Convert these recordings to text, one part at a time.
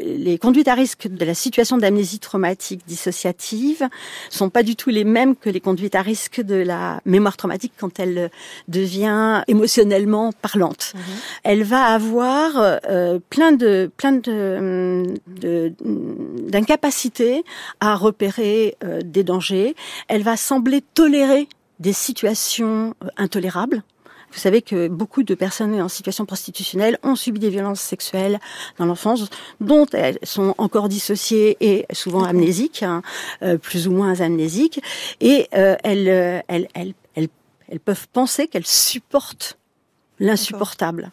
les conduites à risque de la situation d'amnésie traumatique dissociative sont pas du tout les mêmes que les conduites à risque de la mémoire traumatique quand elle devient émotionnellement parlante. Elle va avoir plein d'incapacités à repérer des dangers. Elle va sembler tolérer des situations intolérables. Vous savez que beaucoup de personnes en situation prostitutionnelle ont subi des violences sexuelles dans l'enfance, dont elles sont encore dissociées et souvent amnésiques, plus ou moins amnésiques, et elles peuvent penser qu'elles supportent l'insupportable.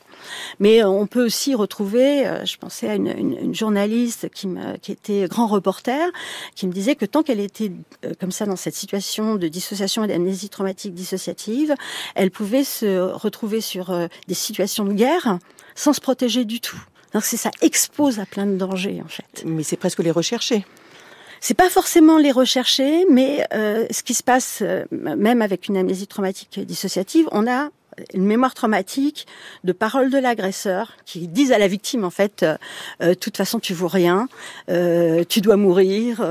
Mais on peut aussi retrouver, je pensais à une journaliste qui était grand reporter, qui me disait que tant qu'elle était comme ça dans cette situation de dissociation et d'amnésie traumatique dissociative, elle pouvait se retrouver sur des situations de guerre sans se protéger du tout. Donc ça expose à plein de dangers en fait. Mais c'est presque les rechercher. C'est pas forcément les rechercher, mais ce qui se passe, même avec une amnésie traumatique dissociative, on a une mémoire traumatique de paroles de l'agresseur qui disent à la victime en fait de toute façon tu vaux rien, tu dois mourir,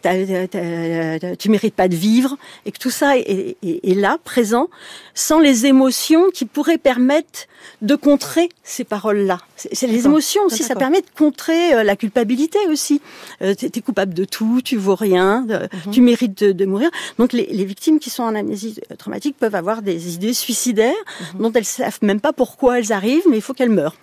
tu mérites pas de vivre, et que tout ça est là présent sans les émotions qui pourraient permettre de contrer ces paroles-là. C'est les émotions aussi, ça permet de contrer la culpabilité aussi. T'es coupable de tout, tu vaux rien, tu mérites de mourir. Donc les victimes qui sont en amnésie traumatique peuvent avoir des idées suicidaires dont elles savent même pas pourquoi elles arrivent, mais il faut qu'elles meurent.